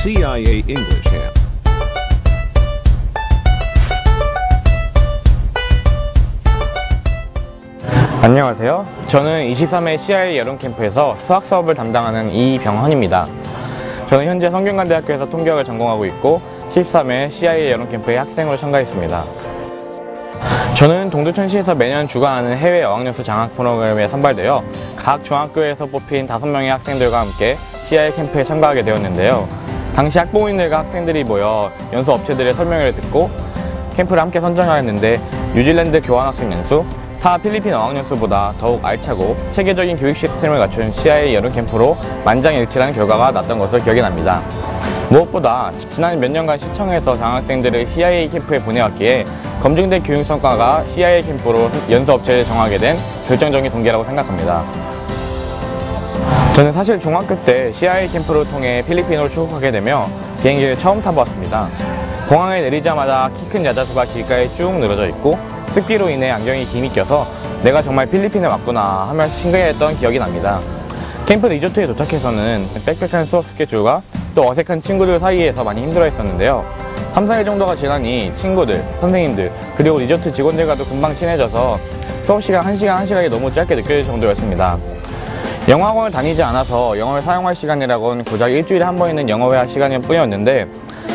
CIA English Ham. 안녕하세요. 저는 23회 CIA 여름캠프에서 수학 수업을 담당하는 이병헌입니다. 저는 현재 성균관대학교에서 통계학을 전공하고 있고 13회 CIA 여름캠프에 학생으로 참가했습니다. 저는 동두천시에서 매년 주관하는 해외 어학연수 장학 프로그램에 선발되어 각 중학교에서 뽑힌 5명의 학생들과 함께 CIA 캠프에 참가하게 되었는데요. 당시 학부모님들과 학생들이 모여 연수 업체들의 설명회를 듣고 캠프를 함께 선정하였는데 뉴질랜드 교환학생 연수, 타 필리핀 어학연수보다 더욱 알차고 체계적인 교육 시스템을 갖춘 CIA 여름캠프로 만장일치라는 결과가 났던 것으로 기억이 납니다. 무엇보다 지난 몇 년간 시청에서 장학생들을 CIA 캠프에 보내왔기에 검증된 교육 성과가 CIA 캠프로 연수 업체를 정하게 된 결정적인 동기라고 생각합니다. 저는 사실 중학교 때 CIA 캠프를 통해 필리핀으로 출국하게 되며 비행기를 처음 타보았습니다. 공항에 내리자마자 키 큰 야자수가 길가에 쭉 늘어져 있고 습기로 인해 안경이 김이 껴서 내가 정말 필리핀에 왔구나 하면서 신기했던 기억이 납니다. 캠프 리조트에 도착해서는 빽빽한 수업 스케줄과 또 어색한 친구들 사이에서 많이 힘들어 했었는데요. 3, 4일 정도가 지나니 친구들, 선생님들, 그리고 리조트 직원들과도 금방 친해져서 수업 시간 1시간이 너무 짧게 느껴질 정도였습니다. 영어학원을 다니지 않아서 영어를 사용할 시간이라곤 고작 일주일에 한 번 있는 영어 회화 시간일 뿐이었는데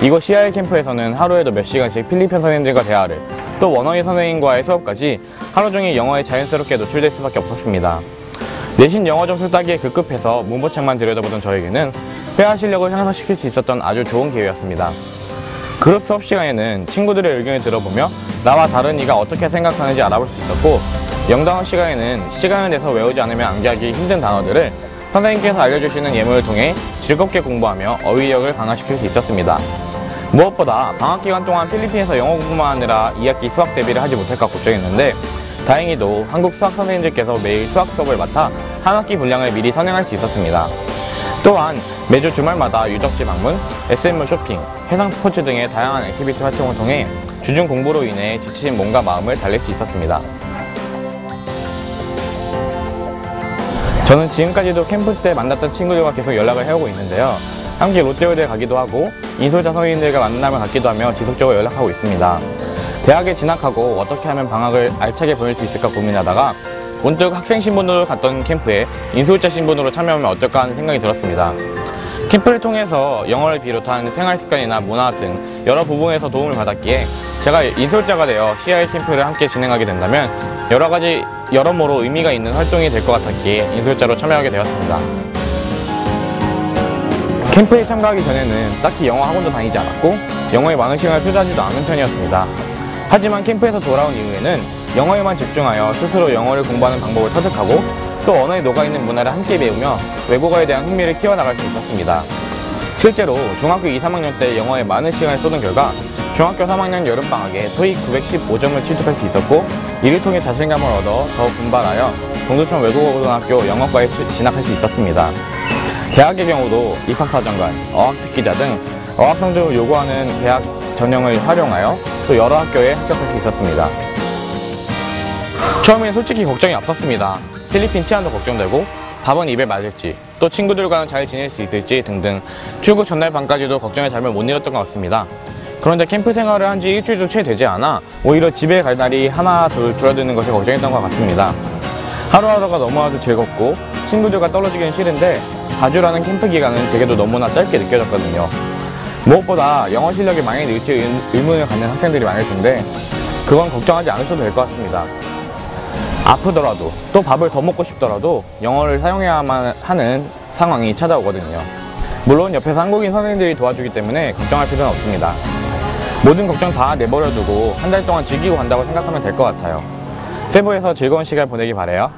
이곳 CIA 캠프에서는 하루에도 몇 시간씩 필리핀 선생님들과 대화를 또 원어민 선생님과의 수업까지 하루 종일 영어에 자연스럽게 노출될 수밖에 없었습니다. 내신 영어 점수 따기에 급급해서 문법책만 들여다보던 저에게는 회화 실력을 향상시킬 수 있었던 아주 좋은 기회였습니다. 그룹 수업 시간에는 친구들의 의견을 들어보며 나와 다른 이가 어떻게 생각하는지 알아볼 수 있었고 영단어 시간에는 시간을 내서 외우지 않으면 암기하기 힘든 단어들을 선생님께서 알려주시는 예문을 통해 즐겁게 공부하며 어휘력을 강화시킬 수 있었습니다. 무엇보다 방학기간 동안 필리핀에서 영어 공부만 하느라 2학기 수학 대비를 하지 못할까 걱정했는데 다행히도 한국 수학 선생님들께서 매일 수학 수업을 맡아 한 학기 분량을 미리 선행할 수 있었습니다. 또한 매주 주말마다 유적지 방문, SM몰 쇼핑, 해상 스포츠 등의 다양한 액티비티 활동을 통해 주중 공부로 인해 지친 몸과 마음을 달랠 수 있었습니다. 저는 지금까지도 캠프 때 만났던 친구들과 계속 연락을 해오고 있는데요. 함께 롯데월드에 가기도 하고 인솔자 선생님들과 만남을 갖기도 하며 지속적으로 연락하고 있습니다. 대학에 진학하고 어떻게 하면 방학을 알차게 보낼 수 있을까 고민하다가 문득 학생 신분으로 갔던 캠프에 인솔자 신분으로 참여하면 어떨까 하는 생각이 들었습니다. 캠프를 통해서 영어를 비롯한 생활 습관이나 문화 등 여러 부분에서 도움을 받았기에 제가 인솔자가 되어 CIA 캠프를 함께 진행하게 된다면 여러모로 의미가 있는 활동이 될 것 같았기에 인솔자로 참여하게 되었습니다. 캠프에 참가하기 전에는 딱히 영어 학원도 다니지 않았고 영어에 많은 시간을 투자하지도 않은 편이었습니다. 하지만 캠프에서 돌아온 이후에는 영어에만 집중하여 스스로 영어를 공부하는 방법을 터득하고 또 언어에 녹아있는 문화를 함께 배우며 외국어에 대한 흥미를 키워나갈 수 있었습니다. 실제로 중학교 2, 3학년 때 영어에 많은 시간을 쏟은 결과 중학교 3학년 여름방학에 토익 915점을 취득할 수 있었고 이를 통해 자신감을 얻어 더 분발하여 동두천 외국어고등학교 영어과에 진학할 수 있었습니다. 대학의 경우도 입학사정관, 어학특기자 등 어학 성적을 요구하는 대학 전형을 활용하여 또 여러 학교에 합격할 수 있었습니다. 처음엔 솔직히 걱정이 앞섰습니다. 필리핀 치안도 걱정되고 밥은 입에 맞을지 또 친구들과는 잘 지낼 수 있을지 등등 출국 전날 밤까지도 걱정에 잠을 못 이뤘던 것 같습니다. 그런데 캠프 생활을 한 지 일주일도 채 되지 않아 오히려 집에 갈 날이 하나 둘 줄어드는 것을 걱정했던 것 같습니다. 하루하루가 너무나도 즐겁고 친구들과 떨어지기는 싫은데 4주라는 캠프 기간은 제게도 너무나 짧게 느껴졌거든요. 무엇보다 영어 실력이 많이 늘지 의문을 갖는 학생들이 많을 텐데 그건 걱정하지 않으셔도 될 것 같습니다. 아프더라도 또 밥을 더 먹고 싶더라도 영어를 사용해야만 하는 상황이 찾아오거든요. 물론 옆에서 한국인 선생님들이 도와주기 때문에 걱정할 필요는 없습니다. 모든 걱정 다 내버려두고 한 달 동안 즐기고 간다고 생각하면 될 것 같아요. 세부에서 즐거운 시간 보내기 바래요.